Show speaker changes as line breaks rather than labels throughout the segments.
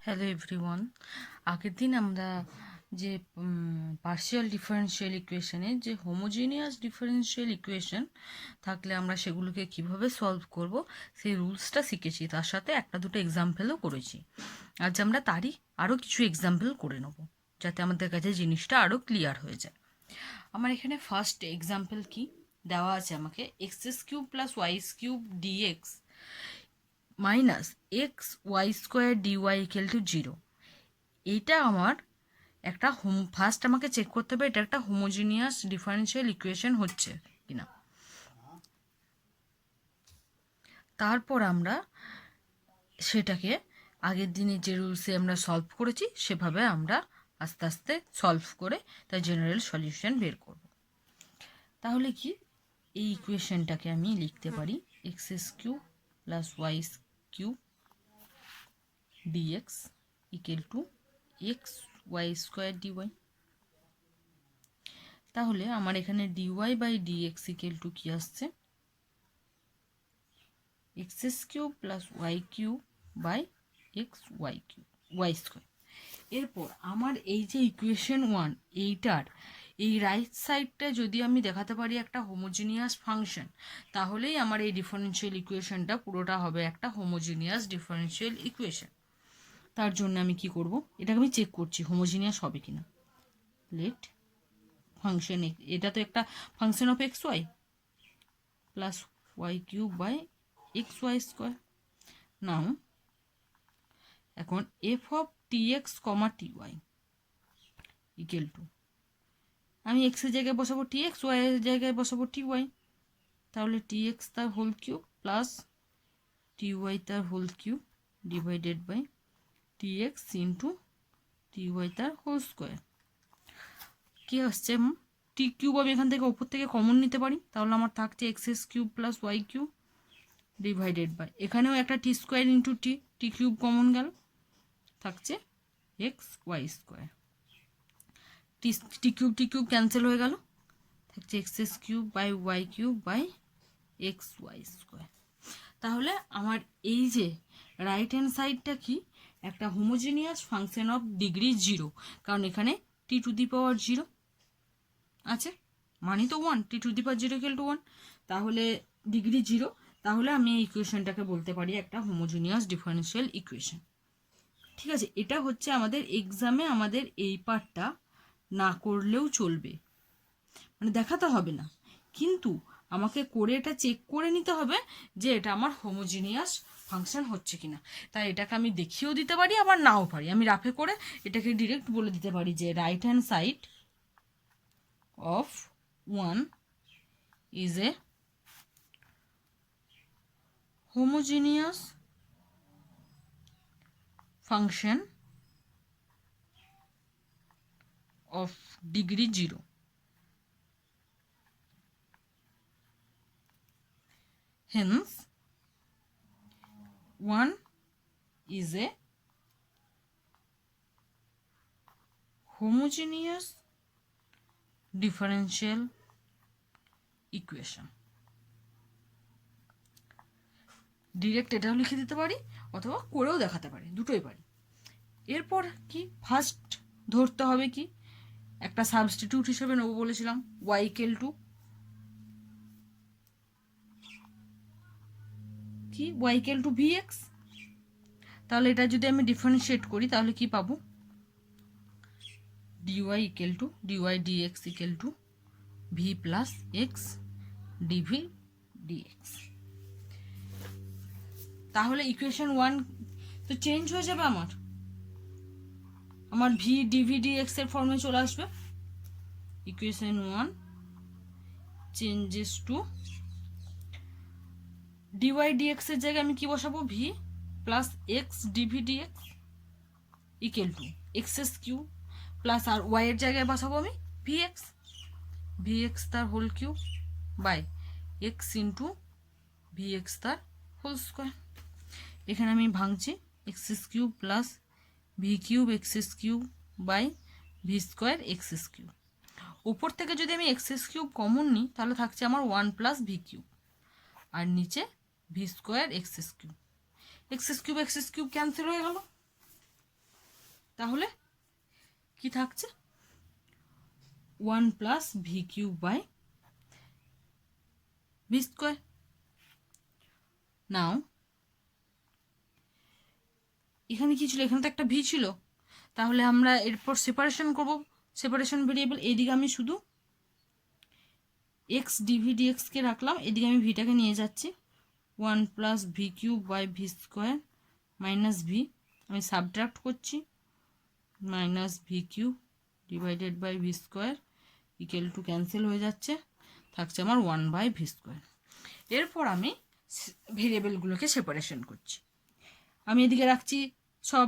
Hello everyone. আগের দিন আমরা যে পার্শিয়াল ডিফারেন্সিয়াল ইকুয়েশনের যে হোমোজিনিয়াস ডিফারেন্সিয়াল ইকুয়েশন থাকলে আমরা সেগুলোকে কিভাবে সলভ করব সেই রুলসটা শিখেছি, তার সাথে একটা দুটো এক্সাম্পলও করেছি। আজ আমরা তারই আরও কিছু এক্সাম্পল করে নেব যাতে আমাদের কাছে জিনিসটা আরও ক্লিয়ার হয়ে যায়। আমার এখানে ফার্স্ট এক্সাম্পল কি দেওয়া আছে, আমাকে x cube plus y cube dx minus x y square dy equal to 0। এইটা আমার একটা ফার্স্ট আমাকে চেক করতে হবে এটা একটা হোমোজিনিয়াস ডিফারেন্সিয়াল ইকুয়েশন হচ্ছে কিনা। তারপর আমরা সেটাকে আগের দিনে যে রুলসে আমরা সলভ করেছি সেভাবে আমরা আস্তে আস্তে সলভ করে তার জেনারেল সলিউশন বের করব। তাহলে কি এই ইকুয়েশনটাকে আমি লিখতে পারি x cube plus y cube dx equal to x y square dy. তাহলে আমার এখানে dy by dx equal to কি আসছে, x cube plus y cube by x y cube y square. এরপর আমার এই যে ইকুয়েশন 1 এইটার এই রাইট সাইডটা যদি আমি দেখাতে পারি একটা হোমোজিনিয়াস ফাংশন, তাহলেই আমার এই ডিফারেন্সিয়াল ইকুয়েশনটা পুরোটা হবে একটা হোমোজিনিয়াস ডিফারেন্সিয়াল ইকুয়েশন। তার জন্য আমি কি করব, এটাকে আমি চেক করছি হোমোজিনিয়াস হবে কিনা। লেট ফাংশন, এটা তো একটা function of x y plus y cube by x y square. Now এখন f of t x comma t y equal to, আমি এক্সের জায়গায় বসাবো টি এক্স, ওয়াই এর জায়গায় বসাবো টি ওয়াই। তাহলে টি এক্স তার whole cube plus t y তার whole cube divided by t x into t y তার হোল স্কোয়ার। কী আসছে, টি কিউব আমি এখান থেকে ওপর থেকে কমন নিতে পারি, তাহলে আমার থাকছে x cube plus y cube divided by, এখানেও একটা t square into t, t cube common গেল, থাকছে x y square. T cube cancel হয়ে গেল, থাকছে x cube by y cube by x y square. তাহলে আমার এই যে রাইট হ্যান্ড সাইডটা কি, একটা হোমোজিনিয়াস ফাংশন অফ ডিগ্রি 0, কারণ এখানে টি টু দি পাওয়ার 0 আছে, মানে তো 1, t to the power 0 equal to 1, তাহলে ডিগ্রি 0। তাহলে আমি এই ইকুয়েশনটাকে বলতে পারি একটা হোমোজিনিয়াস ডিফারেন্সিয়াল ইকুয়েশন। ঠিক আছে, এটা হচ্ছে আমাদের এক্সামে আমাদের এই পার্টটা না করলেও চলবে, মানে দেখাতে হবে না, কিন্তু আমাকে করে এটা চেক করে নিতে হবে যে এটা আমার হোমোজিনিয়াস ফাংশন হচ্ছে কিনা। তাই এটাকে আমি দেখিয়েও দিতে পারি আবার নাও পারি, আমি রাফে করে এটাকে ডিরেক্ট বলে দিতে পারি যে right hand side of 1 is a homogeneous function of degree 0. Hence 1 is a homogeneous differential equation. Direct এটাও লিখে দিতে পারি অথবা করেও দেখাতে পারি, দুটোই পারি। এরপর কি ফার্স্ট ধরতে হবে কি, একটা সাবস্টিটিউট হিসেবে নেবো বলেছিলাম y ইকুয়াল টু কি, y ইকুয়াল টু vx। তাহলে এটা যদি আমি ডিফারেন্সিয়েট করি তাহলে কি পাবো, dy equal to dy dx equal two v plus x dv dx। তাহলে ইকুয়েশন 1 তো চেঞ্জ হয়ে যাবে, আমার ভি ডিভি ডিএক্স এর ফর্মে চলে আসবে। Equation 1 changes to dy dx এর জায়গায় আমি কি বসাবো, v plus x dv dx equal to x cube plus আর ওয়াই এর জায়গায় বসাবো আমি ভিএক্স তার whole cube by x into vx তার হোল স্কোয়ার। এখানে আমি ভাঙছি x cube plus v cube x cube by v square x cube. উপর থেকে যদি আমি এক্স কিউব কমন নিই তাহলে থাকছে আমার 1 প্লাস ভি কিউব, আর নিচে v square x cube. X cube cancel হয়ে গেল, তাহলে কি থাকছে 1 plus v cube by v square. Now এখানে কি ছিল, এখানে তো একটা ভি ছিল, তাহলে আমরা এরপর সেপারেশন করব, সেপারেশন ভেরিয়েবল। এইদিকে আমি শুধু এক্স ডিভি ডিএক্সকে রাখলাম, এদিকে আমি ভিটাকে নিয়ে যাচ্ছি। 1 plus v cube by v square minus v, আমি সাবট্রাক্ট করছি, minus v cube divided by v square equal to cancel হয়ে যাচ্ছে, থাকছে আমার 1 বাই ভি স্কোয়ার। এরপর আমি ভেরিয়েবলগুলোকে সেপারেশন করছি। আমি এদিকে রাখছি সব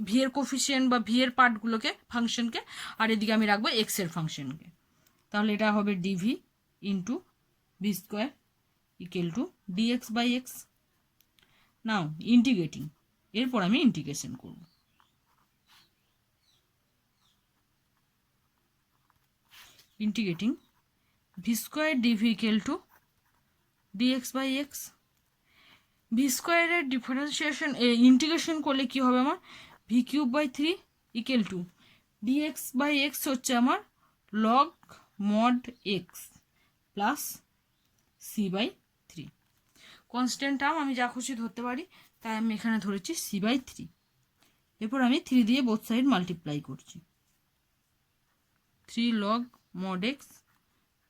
ভি এর কোফিশিয়েন্ট বা ভি এর পার্টগুলোকে, ফাংশনকে, আর এদিকে আমি রাখবো এক্স এর ফাংশনকে। তাহলে এটা হবে dv into v square equal to dx by x. Now integrating, এরপর আমি ইন্টিগ্রেশন করব। Integrating v square dv equal to dx by x. V স্কোয়ারের ডিফারেন্সিয়েশন ইন্টিগ্রেশন করলে কি হবে আমার, v cube by 3 equal to dx by x হচ্ছে আমার log mod x plus c by 3। Constant term আমি যা খুশি ধরতে পারি, তাই আমি এখানে ধরেছি সি বাই 3। এরপর আমি 3 দিয়ে বোথ সাইড মাল্টিপ্লাই করছি, 3 log mod x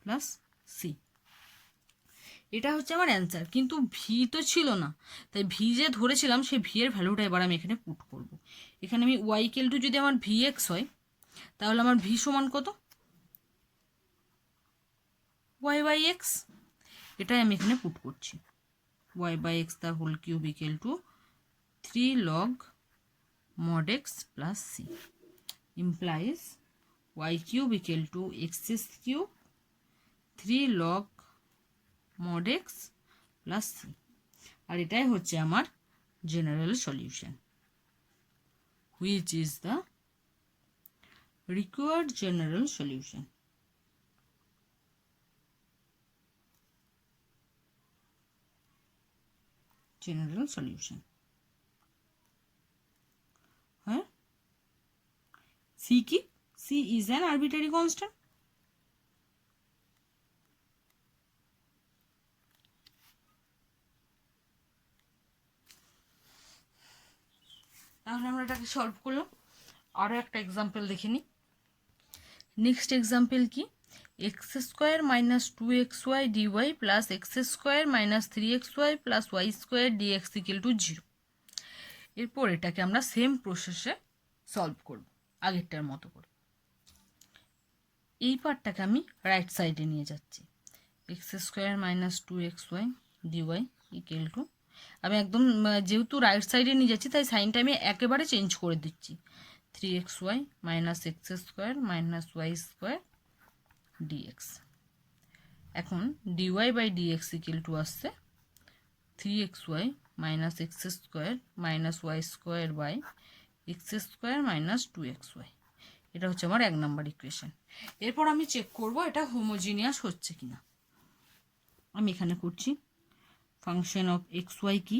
plus c. এটা হচ্ছে আমার অ্যান্সার, কিন্তু ভি তো ছিল না, তাই ভি যে ধরেছিলাম সেই ভি এর ভ্যালুটা এবার আমি এখানে পুট করব। এখানে আমি ওয়াই ইকুয়াল টু যদি আমার ভি এক্স হয়, তাহলে আমার ভি সমান কত, ওয়াই বাই এক্স। এটাই আমি এখানে পুট করছি, ওয়াই বাই এক্স তার whole cube equal to 3 log mod x plus C implies Y cube equal to X cube 3 log mod x plus C. আর এটাই হচ্ছে আমার general solution, which is the required general solution. General solution, হ্যাঁ, C কি, C is an arbitrary constant. তাহলে আমরা এটাকে solve করলাম। আরও একটা এক্সাম্পল দেখে নিই। নেক্সট এক্সাম্পল কি, x square minus 2xy dy plus x square minus 3xy plus y square dx equal to 0। এরপর এটাকে আমরা সেম প্রসেসে সলভ করব আগেরটার মতো করে। এই পার্টটাকে আমি রাইট সাইডে নিয়ে যাচ্ছি, x square minus 2xy dy equal to, আমি একদম যেহেতু রাইট সাইডে নিয়ে যাচ্ছি তাই সাইনটা আমি একেবারে চেঞ্জ করে দিচ্ছি, 3xy minus x square minus y square dx. এখন dy by dx equal to আসছে 3xy minus x square minus y square by x square minus 2xy। এটা হচ্ছে আমার 1 নম্বর ইকুয়েশন। এরপর আমি চেক করব এটা হোমোজিনিয়াস হচ্ছে কিনা। আমি এখানে করছি ফাংশন অফ xy কি,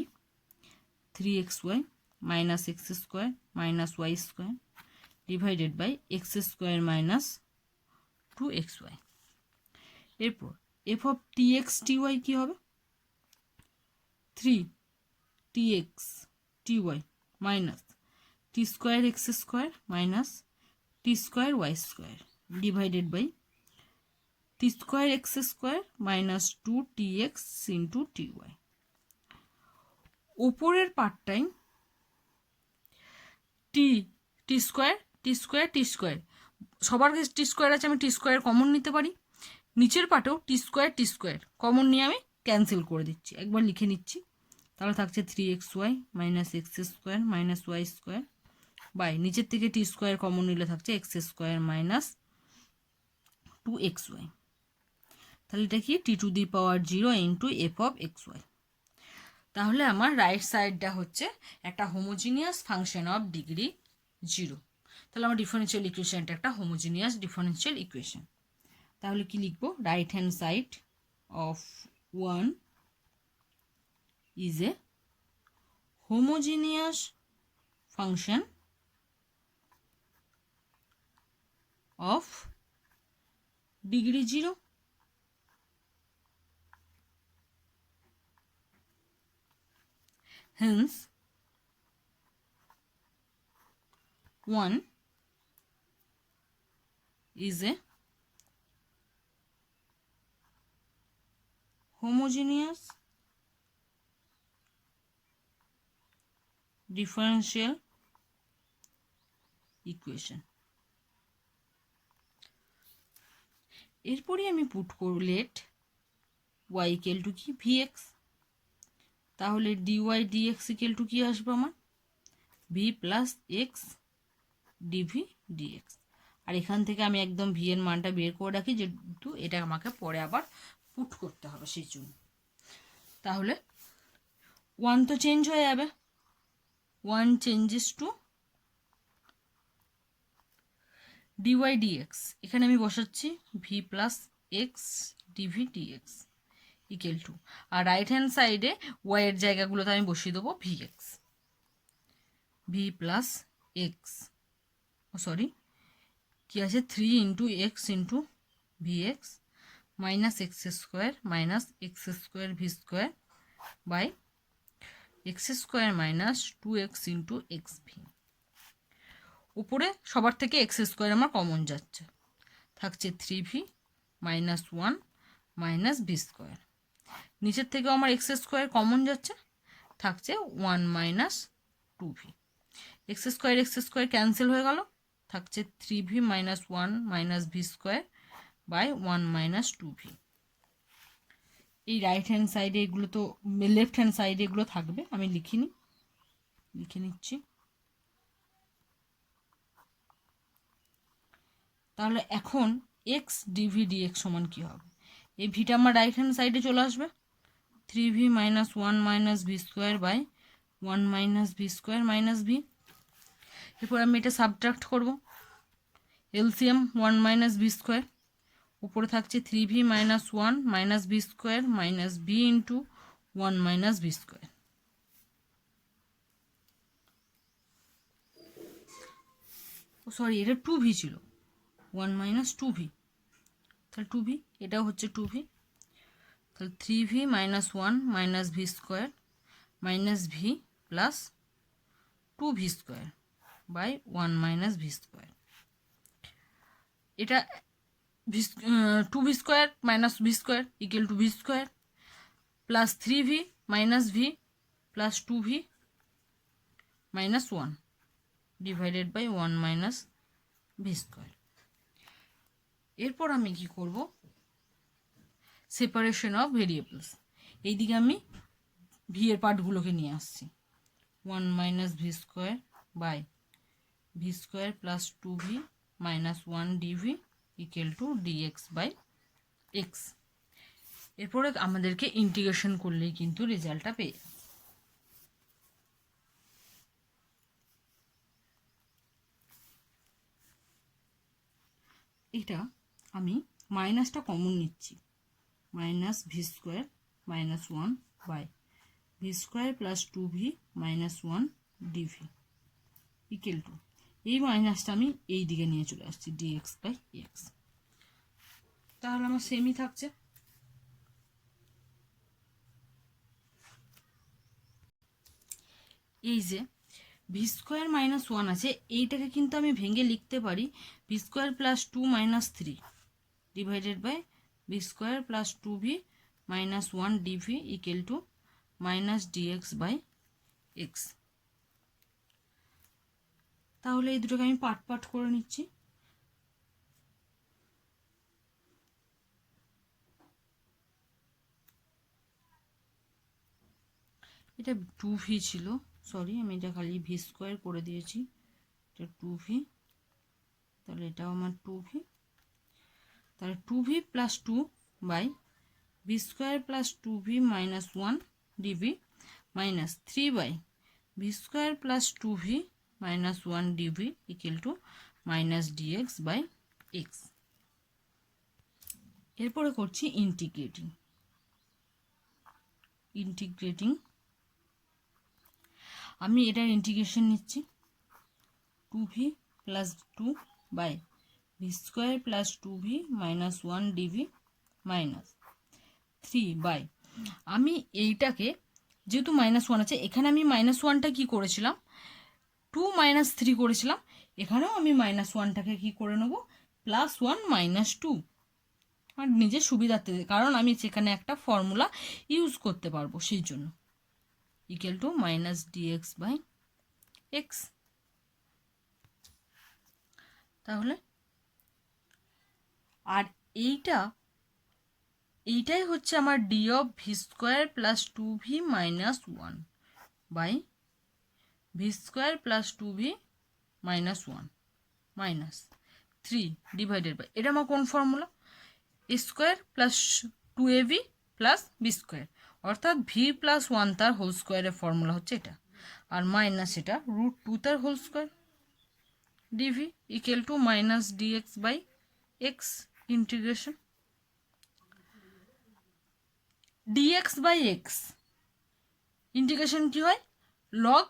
3xy minus x square minus y square divided by x square minus 2xy। এরপর এফ অফ টিএক্স টিওয়াই কী হবে, 3tx ty minus t square x square minus t square y square divided by t square x square minus 2tx into ty. ওপরের পার্টটাই t square t square t square, সবার কাছে টি square আছে, আমি টি square common নিতে পারি। নিচের পার্টেও টি square common নিয়ে আমি ক্যান্সেল করে দিচ্ছি, একবার লিখে নিচ্ছি। তাহলে থাকছে 3xy minus x square minus y square by নিচের থেকে টি স্কোয়ার কমন নিলে থাকছে এক্স স্কোয়ার মাইনাস 2xy। তাহলে এটা কি t to the power 0 into f of xy। তাহলে আমার রাইট সাইডটা হচ্ছে একটা হোমোজিনিয়াস ফাংশন অফ ডিগ্রি 0। তাহলে আমার ডিফারেন্সিয়াল ইকুয়েশনটা একটা হোমোজিনিয়াস ডিফারেন্সিয়াল ইকুয়েশন। তাহলে কি লিখবো, right hand side of 1 is a homogeneous function of degree 0. Hence 1 is a homogeneous differential equation. এরপরই আমি পুট করব লেট y ইকুয়াল টু কি vx, তাহলে dy dx ইকুয়াল টু কি আসবে আমার v plus x dv dx. আর এখান থেকে আমি একদম ভি এর মানটা বের করে রাখি, যেহেতু এটা আমাকে পরে আবার পুট করতে হবে সেই জন্য। তাহলে 1 তো চেঞ্জ হয়ে যাবে, 1 চেঞ্জেস টু dy dx, এখানে আমি বসাচ্ছি v plus x dv dx equal to, আর রাইট হ্যান্ড সাইডে ওয়াই এর জায়গাগুলোতে আমি বসিয়ে দেবো v x, v plus x, sorry কি আছে 3 into x into v x minus x square minus x square v square by x square minus 2x into x v. উপরে সবার থেকে এক্স স্কোয়ার আমার কমন যাচ্ছে, থাকছে 3v minus 1 minus v square. নিচের থেকেও আমার এক্স স্কোয়ার কমন যাচ্ছে, থাকছে 1 minus 2v। X square cancel হয়ে গেল, থাকছে 3v minus 1 minus v square by 1 minus 2v। এই রাইট হ্যান্ড সাইডে এগুলো তো, লেফট হ্যান্ড সাইডে এগুলো থাকবে, আমি লিখে নিচ্ছি। তাহলে এখন এক্স ডিভি ডিএক্স সমান কী হবে, এই ভিটা আমার রাইট হ্যান্ড সাইডে চলে আসবে, 3v minus 1 minus v square by 1 minus v square minus v. এরপর আমি এটা সাবট্রাক্ট করব, এলসিএম 1 মাইনাস ভি স্কোয়ার, উপরে থাকছে 3v minus 1 minus v square minus V into 1 minus v square. Sorry এটা 2v ছিল, 1 মাইনাস 2v, তাহলে 2v, এটাও হচ্ছে 2v, তাহলে 3v minus 1 minus v square minus v plus 2v square by 1 minus v square. এটা 2v square minus v square equal to v square plus 3v minus v plus 2v minus 1 divided by 1 minus v square. এরপর আমি কি করব, separation of variables, এইদিকে আমি V এর পার্টগুলোকে নিয়ে আসছি, 1 minus v square by v square plus 2v minus 1 dv equal to dx by x. এরপরে আমাদেরকে ইন্টিগ্রেশন করলেই কিন্তু রেজাল্টটা পেয়ে যাবে। এটা আমি মাইনাসটা কমন নিচ্ছি, minus v square minus 1 by v square plus 2v minus 1 dv equal to, এই মাইনাসটা আমি এই দিকে নিয়ে চলে আসছি ডিএক্স বাই এক্স। তাহলে আমার সেমই থাকছে। এই যে ভি স্কোয়ার মাইনাস 1 আছে, এইটাকে কিন্তু আমি ভেঙে লিখতে পারি v square plus 2 minus 3 divided by v square plus 2v minus 1 dv equal to minus dx by x. তাহলে এই দুটোকে আমি পার্ট পার্ট করে নিচ্ছি। এটা 2v ছিল, সরি আমি এটা খালি ভি স্কোয়ার করে দিয়েছি, এটা 2v, তাহলে এটাও আমার 2v, তাহলে 2v plus 2 by v square plus 2v minus 1 dv minus 3 by v square plus 2v minus 1 dv equal to minus dx by x. এরপরে করছি ইন্টিগ্রেটিং, আমি এটার ইন্টিগ্রেশন নিচ্ছি 2v plus 2 by v square plus 2v minus 1 dv minus 3 by, আমি এইটাকে যেহেতু -1 আছে, এখানে আমি -1টা কি করেছিলাম, 2 - 3 করেছিলাম, এখানেও আমি -1টাকে কি করে নেব, +1 - 2, আর নিজের সুবিধার্থে, কারণ আমি সেখানে একটা ফর্মুলা ইউজ করতে পারবো সেই জন্য, ইকুয়াল টু -dx/x। তাহলে আর এইটাই হচ্ছে আমার d of v square plus 2v minus 1 by v square plus 2v minus 1 minus 3 divided by, এটা আমার কোন formula, a square plus 2ab প্লাস বি স্কোয়ার, অর্থাৎ ভি প্লাস 1 তার হোল স্কোয়ারের ফর্মুলা হচ্ছে এটা, আর মাইনাস এটা √2 তার whole square dv equal to -dx/x integration dx/x integration কি হয়, লগ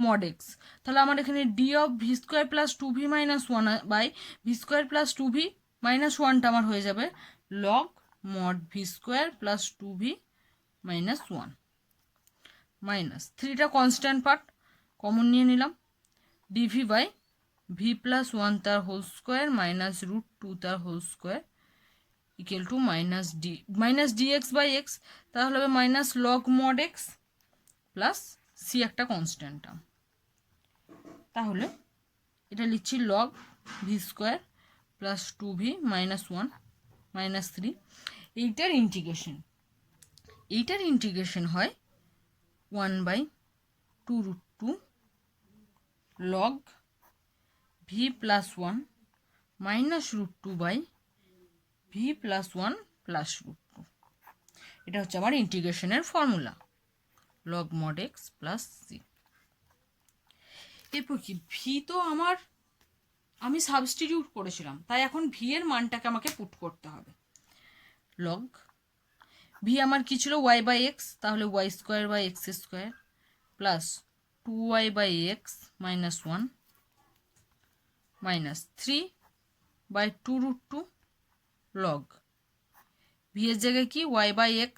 মড এক্স। তাহলে আমার এখানে d of v square plus 2v minus 1 by v square plus 2v minus 1টা আমার হয়ে যাবে log mod v square plus 2v minus 1 minus 3টা কনস্ট্যান্ট পার্ট কমন নিয়ে নিলাম, ডিভি বাই ভি প্লাস 1 তার হোল স্কোয়ার মাইনাস √2 তার whole square equal to -dx/x, তাহলে হবে minus log mod x plus c একটা কনস্ট্যান্ট টার্ম। তাহলে এটা লিখছি log v square plus 2v minus 1 minus 3, এইটার ইন্টিগ্রেশন হয় 1/2√2 log v plus 1 minus √2 by v plus 1 plus √2, এটা হচ্ছে আমার ইন্টিগ্রেশনের formula log mod x plus c. এরপর কি, ভি তো আমি সাবস্টিটিউট করেছিলাম, তাই এখন ভি এর মানটাকে আমাকে পুট করতে হবে, লগ ভি আমার কি ছিল y/x, তাহলে y² / x² plus 2y/x minus 1 minus 3/2√2 log V এর জায়গায় কি y/x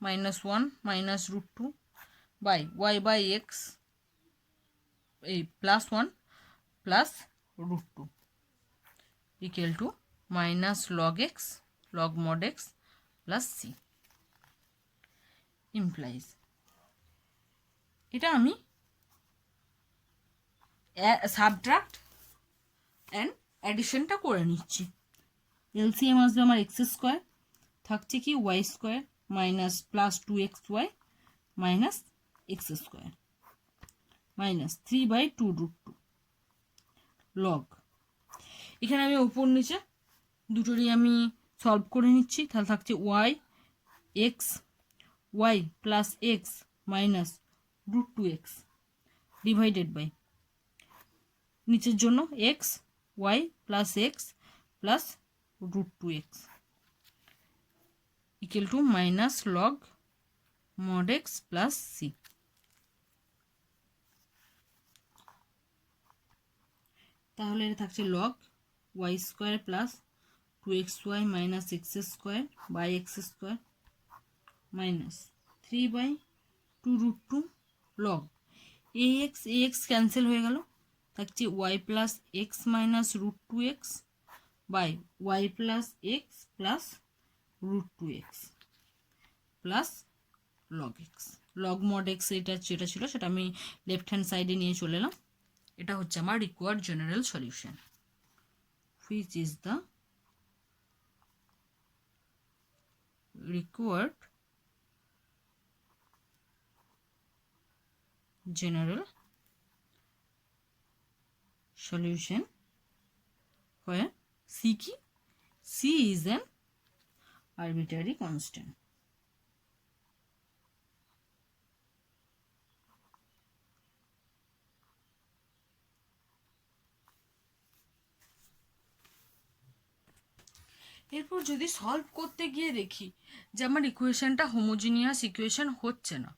minus 1 minus √2 by y/x এই plus 1 plus √2 equal to minus log x log mod x plus C implies, এটা আমি সাবট্রাক্ট অ্যান্ড অ্যাডিশনটা করে নিচ্ছি। এলসিএম আসবে আমার x² থাকছে কি y² minus plus 2xy minus x² minus 3/2√2 log, এখানে আমি উপর নিচে দুটোরই আমি সলভ করে নিচ্ছি, তাহলে থাকছে y plus x minus √2x divided by নিচের জন্য y plus x plus √2x equal to minus log mod x plus সি। তাহলে এটা থাকছে log y² plus 2xy minus x² by x² minus 3/2√2 log ax cancel হয়ে গেল, থাকছে y plus x minus √2x by y plus x plus √2x plus log x, log mod x এটা যেটা ছিল সেটা আমি লেফট হ্যান্ড সাইডে নিয়ে চলে এলাম। এটা হচ্ছে আমার required general solution, which is the required general solution where C key, C is an arbitrary constant. এরপর যদি সলভ করতে গিয়ে দেখি যে আমার ইকুয়েশনটা হোমোজিনিয়াস ইকুয়েশন হচ্ছে না,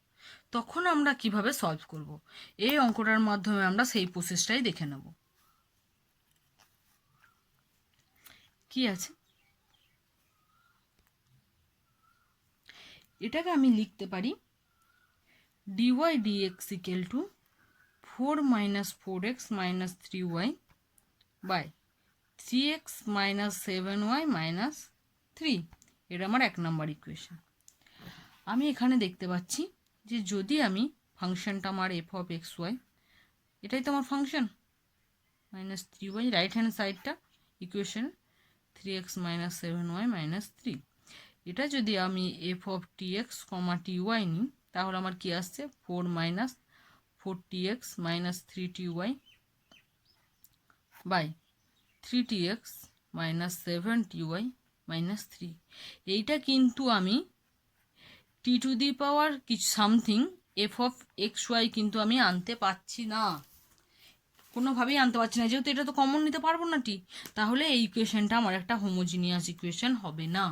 তখন আমরা কিভাবে সলভ করব, এই অঙ্কটার মাধ্যমে আমরা সেই প্রসেসটাই দেখে নেব। কি আছে, এটাকে আমি লিখতে পারি dy dx equal to 4 minus 4x minus 3y by 3x minus 7y minus 3। এটা আমার 1 নম্বর ইকুয়েশন। আমি এখানে দেখতে পাচ্ছি যে যদি আমি ফাংশনটা আমার এফ অফ এক্স ওয়াই, এটাই তো আমার function, minus 3y, right hand সাইডটা equation 3x minus 7y minus 3, এটা যদি আমি f of t x comma t y নিই তাহলে আমার কি আসছে 4 minus 4tx minus 3ty by 3tx minus 7ty minus 3। এইটা কিন্তু আমি টি টু দি পাওয়ার কিছু something f of x y কিন্তু আমি আনতে পারছি না, কোনোভাবেই আনতে পারছি না, যেহেতু এটা তো কমন নিতে পারবো না টি, তাহলে এই ইকুয়েশনটা আমার একটা হোমোজিনিয়াস ইকুয়েশন হবে না,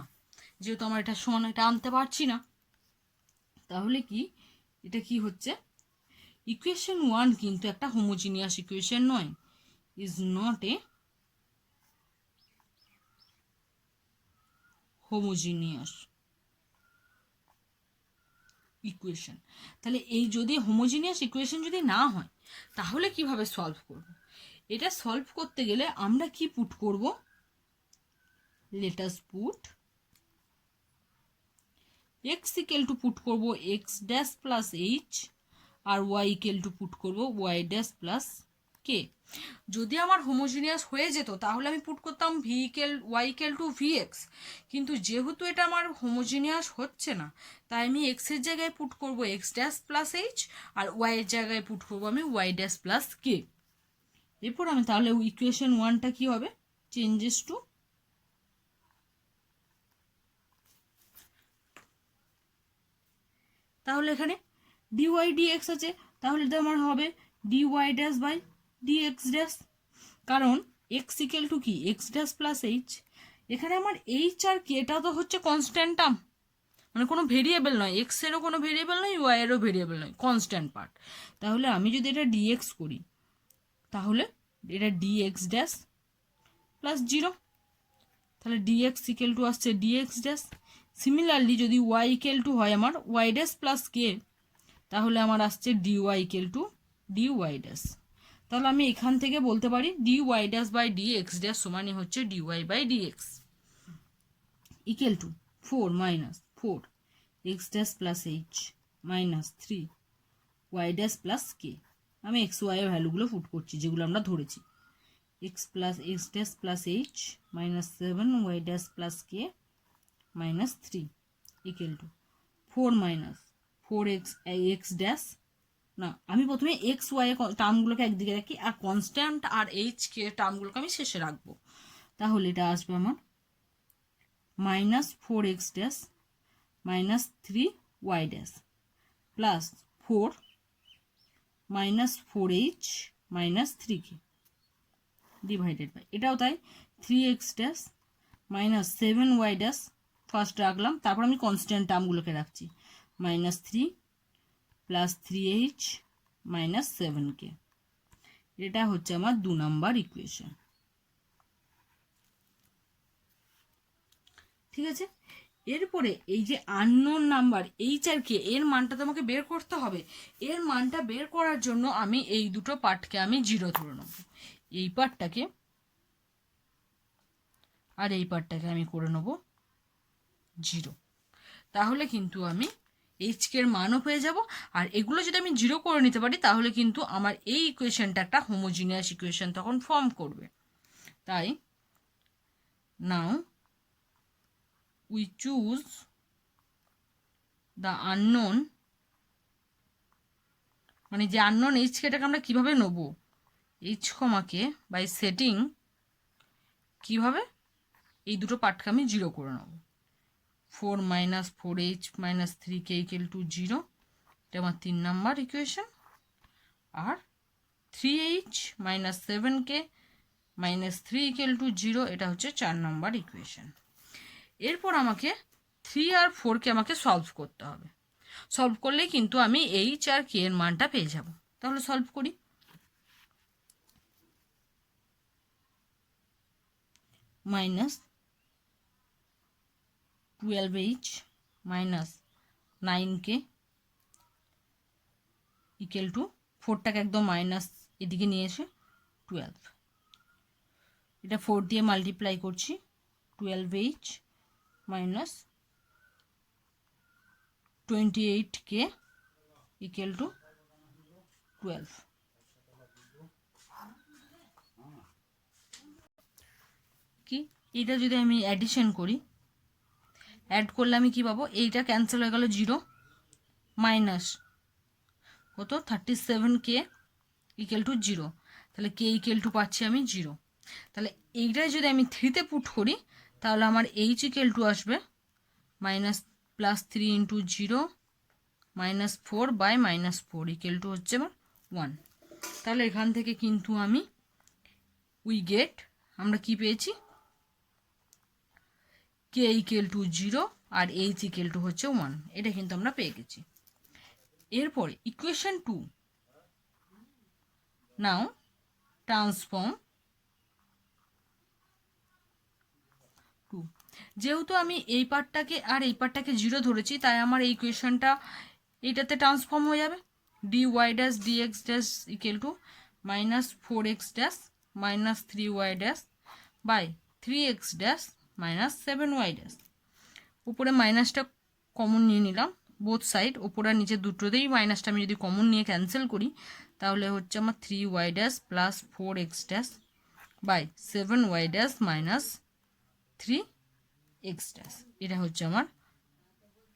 যেহেতু আমার এটা সমান এটা আনতে পারছি না। তাহলে কি এটা কি হচ্ছে, ইকুয়েশন 1 কিন্তু একটা হোমোজিনিয়াস ইকুয়েশন নয়, is not a homogeneous equation. তাহলে এই যদি হোমোজিনিয়াস ইকুয়েশন যদি না হয় তাহলে কিভাবে সলভ করব, এটা সলভ করতে গেলে আমরা কি পুট করব, let us put x equal to put করব x ড্যাশ প্লাস h আর y ইকুয়াল টু পুট করব y ড্যাশ প্লাস k। যদি আমার হোমোজিনিয়াস হয়ে যেত তাহলে আমি পুট করতাম y ইকুয়াল টু vx, কিন্তু যেহেতু এটা আমার হোমোজিনিয়াস হচ্ছে না তাই আমি x এর জায়গায় পুট করব x ড্যাশ প্লাস h আর y এর জায়গায় পুট করব আমি y ড্যাশ প্লাস k। এরপর আমি তাহলে ইকুয়েশন 1টা কি হবে, চেঞ্জেস টু তাহলে এখানে dy dx আছে, তাহলে এটা আমার হবে dy dash by dx dash, কারণ x ইকুয়াল টু কি x ড্যাশ প্লাস h, এখানে আমার h আর k এটা তো হচ্ছে কনস্ট্যান্ট টার্ম, মানে কোনো ভেরিয়েবল নয়, x এরও কোনো ভেরিয়েবল নয়, y এরও ভেরিয়েবল নয়, কনস্ট্যান্ট পার্ট। তাহলে আমি যদি এটা dx করি তাহলে এটা dx ড্যাশ প্লাস 0, তাহলে dx ইকুয়াল টু আসছে dx ড্যাশ। সিমিলারলি যদি y ইকুয়াল টু হয় আমার y ড্যাশ প্লাস k, তাহলে আমার আসছে dy equal to dy dash. তাহলে আমি এখান থেকে বলতে পারি dy dash by dx dash সমানই হচ্ছে dy by dx equal to 4 minus 4 x dash plus h minus 3 y dash plus k। আমি x y এর ভ্যালুগুলো পুট করছি যেগুলো আমরা ধরেছি, x dash plus h minus 7 y dash plus k minus 3 equal to 4 minus 4x x dash, না আমি প্রথমে x Y টার্মগুলোকে একদিকে রাখি আর কনস্ট্যান্ট আর এইচ কে টার্মগুলোকে আমি শেষে রাখবো, তাহলে এটা আসবে আমার minus 4x dash minus 3y dash plus 4 minus 4h minus 3k divided by, এটাও তাই 3x dash minus 7y dash first রাখলাম, তারপর আমি কনস্ট্যান্ট টার্মগুলোকে রাখছি minus 3 plus 3h minus 7k। এটা হচ্ছে আমার 2 নাম্বার ইকুয়েশন। ঠিক আছে, এরপরে এই যে আননোন নাম্বার এইচ আর কে এর মানটা তোমাকে বের করতে হবে, এর মানটা বের করার জন্য আমি এই দুটো পার্টকে আমি 0 ধরে নেব, এই পার্টটাকে আর এই পার্টটাকে আমি করে নেব 0, তাহলে কিন্তু আমি এইচকে এর মানও পেয়ে যাব। আর এগুলো যদি আমি 0 করে নিতে পারি তাহলে কিন্তু আমার এই ইকুয়েশনটা একটা হোমোজিনিয়াস ইকুয়েশন তখন ফর্ম করবে। তাই now we choose the unknown, মানে যে আননোন এইচকে এটাকে আমরা কীভাবে নেব, এইচ কমাকে বাই সেটিং কীভাবে এই দুটো পার্টকে আমি 0 করে নেব, 4 minus 4h minus 3k equal to 0, এটা আমার 3 নাম্বার ইকুয়েশন, আর 3h minus 7k minus 3 equal to 0 এটা হচ্ছে 4 নাম্বার ইকুয়েশন। এরপর আমাকে 3 আর 4কে আমাকে সলভ করতে হবে, সলভ করলেই কিন্তু আমি এইচ আর কে এর মানটা পেয়ে যাব। তাহলে সলভ করি, minus 12h minus 9k equal to 4টাকে একদম মাইনাস এদিকে নিয়ে এসে 12। এটা 4 দিয়ে মাল্টিপ্লাই করছি, 12h minus 28k equal to 12। কি এটা যদি আমি অ্যাডিশন করি, অ্যাড করলে আমি কি পাবো, এইটা ক্যান্সেল হয়ে গেল 0 মাইনাস কত 37k ইকুয়াল টু 0, তাহলে k ইকুয়াল টু পাচ্ছি আমি 0। তাহলে এইটাই যদি আমি 3তে পুট করি তাহলে আমার h ইকুয়াল টু আসবে minus plus 3 into 0 minus 4 by minus 4 equal to হচ্ছে আমার 1। তাহলে এখান থেকে কিন্তু আমি আমরা কি পেয়েছি, k ইকুয়াল টু 0 আর h ইকুয়াল টু হচ্ছে 1, এটা কিন্তু আমরা পেয়ে গেছি। এরপরে ইকুয়েশন 2, নাও ট্রান্সফর্ম 2। যেহেতু আমি এই পার্টটাকে আর এই পার্টটাকে 0 ধরেছি, তাই আমার এই ইকুয়েশনটা এইটাতে ট্রান্সফর্ম হয়ে যাবে, dy dash dx dash equal to minus 4x dash minus 3y dash by 3x dash minus 7y dash. উপরে মাইনাসটা কমন নিয়ে নিলাম বোথ সাইড, ওপর আর নিচে দুটোতেই মাইনাসটা আমি যদি কমন নিয়ে ক্যান্সেল করি তাহলে হচ্ছে আমার 3y dash plus 4x dash by 7y dash minus 3x dash. এটা হচ্ছে আমার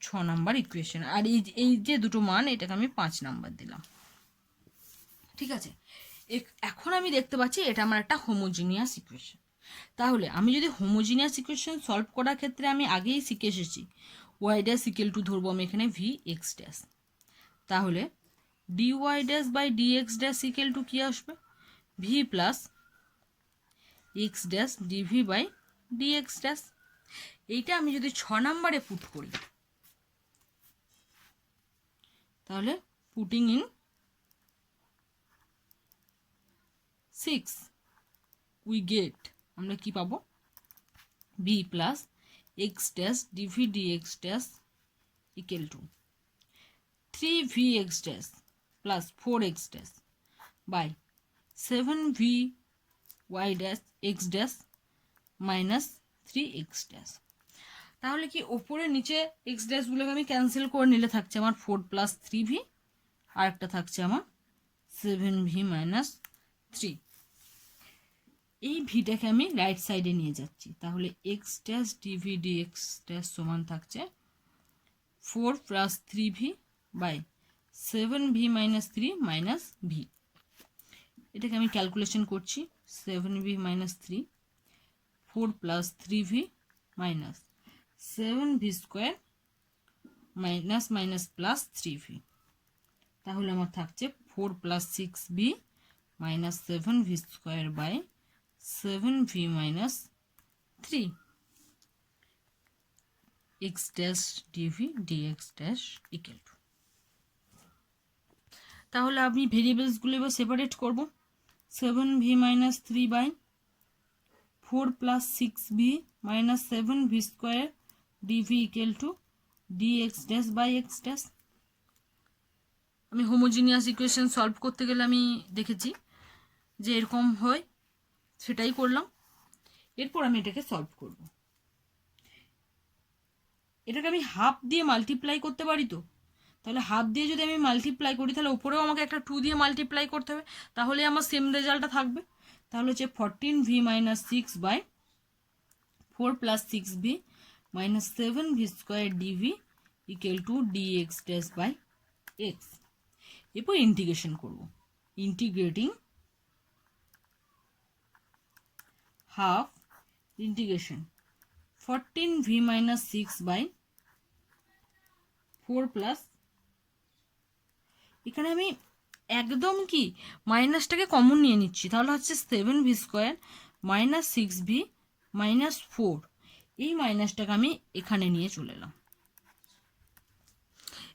6 নাম্বার ইকুয়েশন। আর এই যে দুটো মান, এটাকে আমি 5 নাম্বার দিলাম। ঠিক আছে, এখন আমি দেখতে পাচ্ছি এটা আমার একটা হোমোজিনিয়াস ইকুয়েশন। তাহলে আমি যদি হোমোজিনিয়াস ইকুয়েশন সলভ করার ক্ষেত্রে আমি আগেই শিখে এসেছি ওয়াই ড্যাশ ইকুয়াল টু ধরবো আমি এখানে ভি এক্স ড্যাশ। তাহলে d y dash by d x dash equal to কী আসবে, v plus x dash d v by d x dash. এইটা আমি যদি 6 নাম্বারে পুট করি তাহলে পুটিং ইন 6 উই গেট, আমরা কি পাবো, v plus x dash dv d x dash equal to 3vx dash plus 4x dash by 7vy dash x dash minus 3x dash. তাহলে কি ওপরে নিচে এক্স ড্যাশগুলোকে আমি ক্যান্সেল করে নিলে থাকছে আমার 4 প্লাস 3v, আর একটা থাকছে আমার 7v মাইনাস 3। এই ভিটাকে আমি রাইট সাইডে নিয়ে যাচ্ছি, তাহলে x dash dv d x dash সমান থাকছে 4 plus 3v by 7v minus 3 minus v. এটাকে আমি ক্যালকুলেশন করছি, 7v minus 3, 4 plus 3v minus 7v square minus minus plus 3v। তাহলে আমার থাকছে 4 plus 6v minus 7v square by 7v minus 3 x dash dv dx dash equal to. তাহলে আমি ভেরিয়েবলসগুলো এবার সেপারেট করব, 7v minus 3 by 4 plus 6v minus 7v square dv equal to dx dash by x dash. আমি homogeneous equation solve করতে গেলে আমি দেখেছি যে এরকম হয়, সেটাই করলাম। এরপর আমি এটাকে সলভ করব। এটাকে আমি হাফ দিয়ে মাল্টিপ্লাই করতে পারি, তো তাহলে হাফ দিয়ে যদি আমি মাল্টিপ্লাই করি তাহলে উপরেও আমাকে একটা 2 দিয়ে মাল্টিপ্লাই করতে হবে, তাহলে আমার সেম রেজাল্টটা থাকবে। তাহলে হচ্ছে 14v minus 6 by 4 plus 6v minus 7v square dv equal to dx dash by x। এরপর ইন্টিগ্রেশন করব, integrating half integration 14v minus 6 by 4 plus, এখানে আমি একদম কি মাইনাসটাকে কমন নিয়ে নিচ্ছি, তাহলে হচ্ছে 7v square minus 6v minus 4, এই মাইনাসটাকে আমি এখানে নিয়ে চলে এলাম।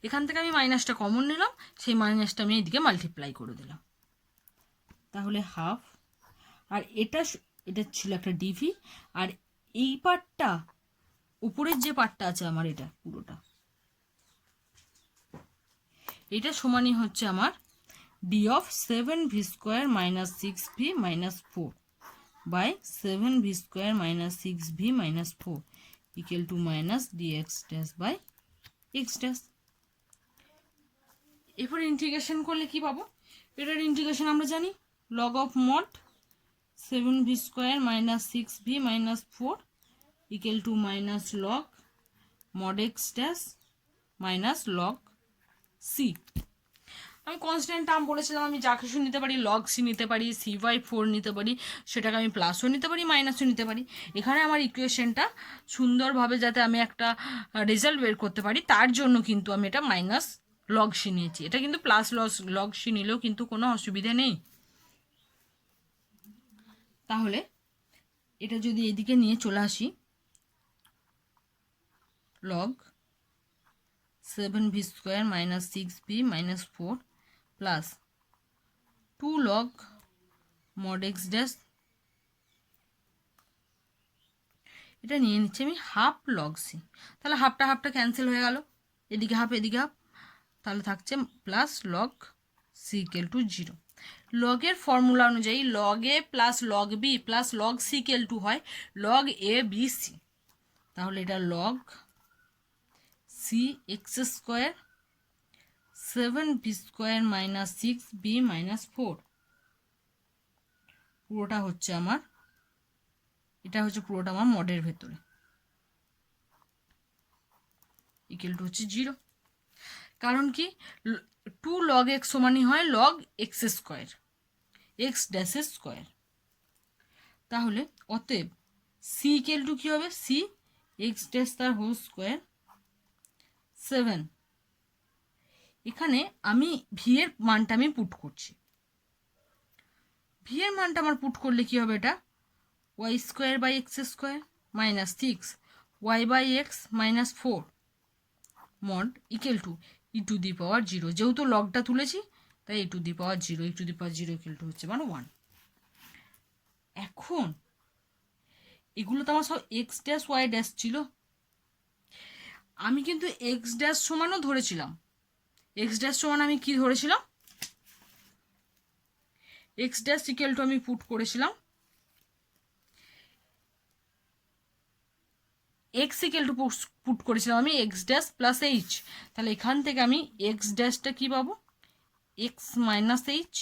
এখান থেকে আমি মাইনাসটা কমন নিলাম, সেই মাইনাসটা আমি এদিকে মাল্টিপ্লাই করে দিলাম, তাহলে হাফ। আর এটা ছিল একটা ডিভি, আর এই পার্টটা উপরের যে পার্টটা আছে আমার এটা পুরোটা, এটা সমানই হচ্ছে আমার d of 7v square minus 6v minus 4 by 7v square minus 6v minus 4 equal to minus dx dash by x dash. এরপর ইন্টিগ্রেশন করলে কি পাবো? এটার ইন্টিগ্রেশন আমরা জানি, log of mod 7v square minus 6v minus 4 equal to minus log mod x dash minus log c। আমি constant term বলেছিলাম, আমি যা কিছু নিতে পারি, log c নিতে পারি, c/4 নিতে পারি, সেটাকে আমি প্লাসও নিতে পারি মাইনাসও নিতে পারি। এখানে আমার ইকুয়েশনটা সুন্দরভাবে যাতে আমি একটা রেজাল্ট বের করতে পারি তার জন্য কিন্তু আমি এটা মাইনাস log c নিয়েছি। এটা কিন্তু প্লাস log c নিলেও কিন্তু কোনো অসুবিধা নেই। তাহলে এটা যদি এদিকে নিয়ে চলে আসি, log 7v square minus 6v minus 4 plus 2 log mod x dash, এটা নিয়ে নিচ্ছি আমি হাফ log c। তাহলে হাফটা হাফটা ক্যান্সেল হয়ে গেল, এদিকে হাফ এদিকে হাফ, তাহলে থাকছে plus log c equal to 0। লগের ফর্মুলা অনুযায়ী log a plus log b plus log c equal to হয় log a b c। তাহলে এটা log c x square 7v square minus 6v minus 4 পুরোটা হচ্ছে আমার, এটা হচ্ছে পুরোটা আমার মডের ভেতরে ইকুয়াল টু হচ্ছে 0। কারণ কি 2 log x সমানই হয় log x square x dash square. তাহলে অতএব c ইকুয়াল টু কি হবে, c x ড্যাশ তার হোল স্কোয়ার 7। এখানে আমি ভি এর মানটা আমি পুট করছি, ভি এর মানটা আমার পুট করলে কি হবে, এটা y square by x square minus 6 y by x minus 4 mod equal to e to the power 0। যেহেতু লগটা তুলেছি তাই e to the power 0, e to the power 0 equal to হচ্ছে মানে 1। এখন এগুলো তো আমার সব এক্স ড্যাশ ওয়াই ড্যাশ ছিল, আমি কিন্তু এক্স ড্যাশ সমানও ধরেছিলাম। এক্স ড্যাশ সমান আমি কি ধরেছিলাম, এক্স ড্যাশ ইকুয়াল টু আমি পুট করেছিলাম এক্স ইকুয়াল টু পুট করেছিলাম আমি এক্স ড্যাশ প্লাস এইচ। তাহলে এখান থেকে আমি এক্স ড্যাশটা কি পাবো, x minus h,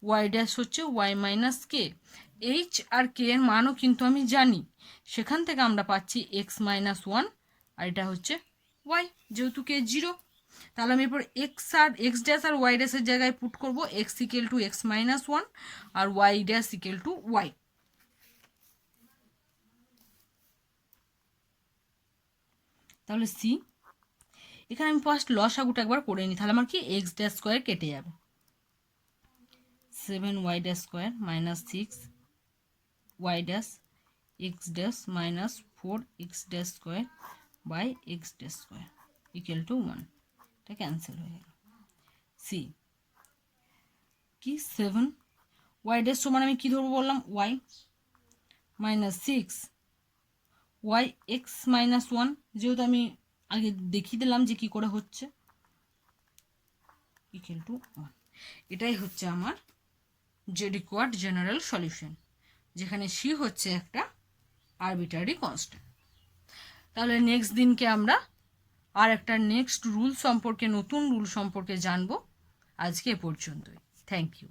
y dash হচ্ছে ওয়াই মাইনাস কে। এইচ আর কে এর মানও কিন্তু আমি জানি, সেখান থেকে আমরা পাচ্ছি এক্স মাইনাস 1 আর এটা হচ্ছে ওয়াই, যেহেতু কে 0। তাহলে আমি এরপর এক্স ড্যাশ আর ওয়াই ড্যাশের জায়গায় পুট করবো x equal to x minus 1 আর y dash equal to y. তাহলে সি, এখানে আমি ফার্স্ট লসাগুটা একবার করে নিই, তাহলে আমার কি এক্স ড্যাশ স্কোয়ার কেটে যাবে, 7y dash square minus 6 y dash x dash minus 4 x dash square by x dash square equal to 1। এটা ক্যান্সেল হয়ে গেল। সি কি 7 ওয়াই ড্যাশ সমান আমি কি ধরবো বললাম, y minus 6 y x minus 1, যেহেতু আমি আগে দেখিয়ে দিলাম যে কি করে হচ্ছে, ইকুয়াল টু 1। এটাই হচ্ছে আমার যে রিকোয়ার্ড জেনারেল সলিউশন, যেখানে সি হচ্ছে একটা আরবিট্রারি কনস্ট্যান্ট। তাহলে নেক্সট দিনকে আমরা আর একটা নেক্সট রুল সম্পর্কে, নতুন রুল সম্পর্কে জানবো। আজকে এ পর্যন্তই, থ্যাংক ইউ।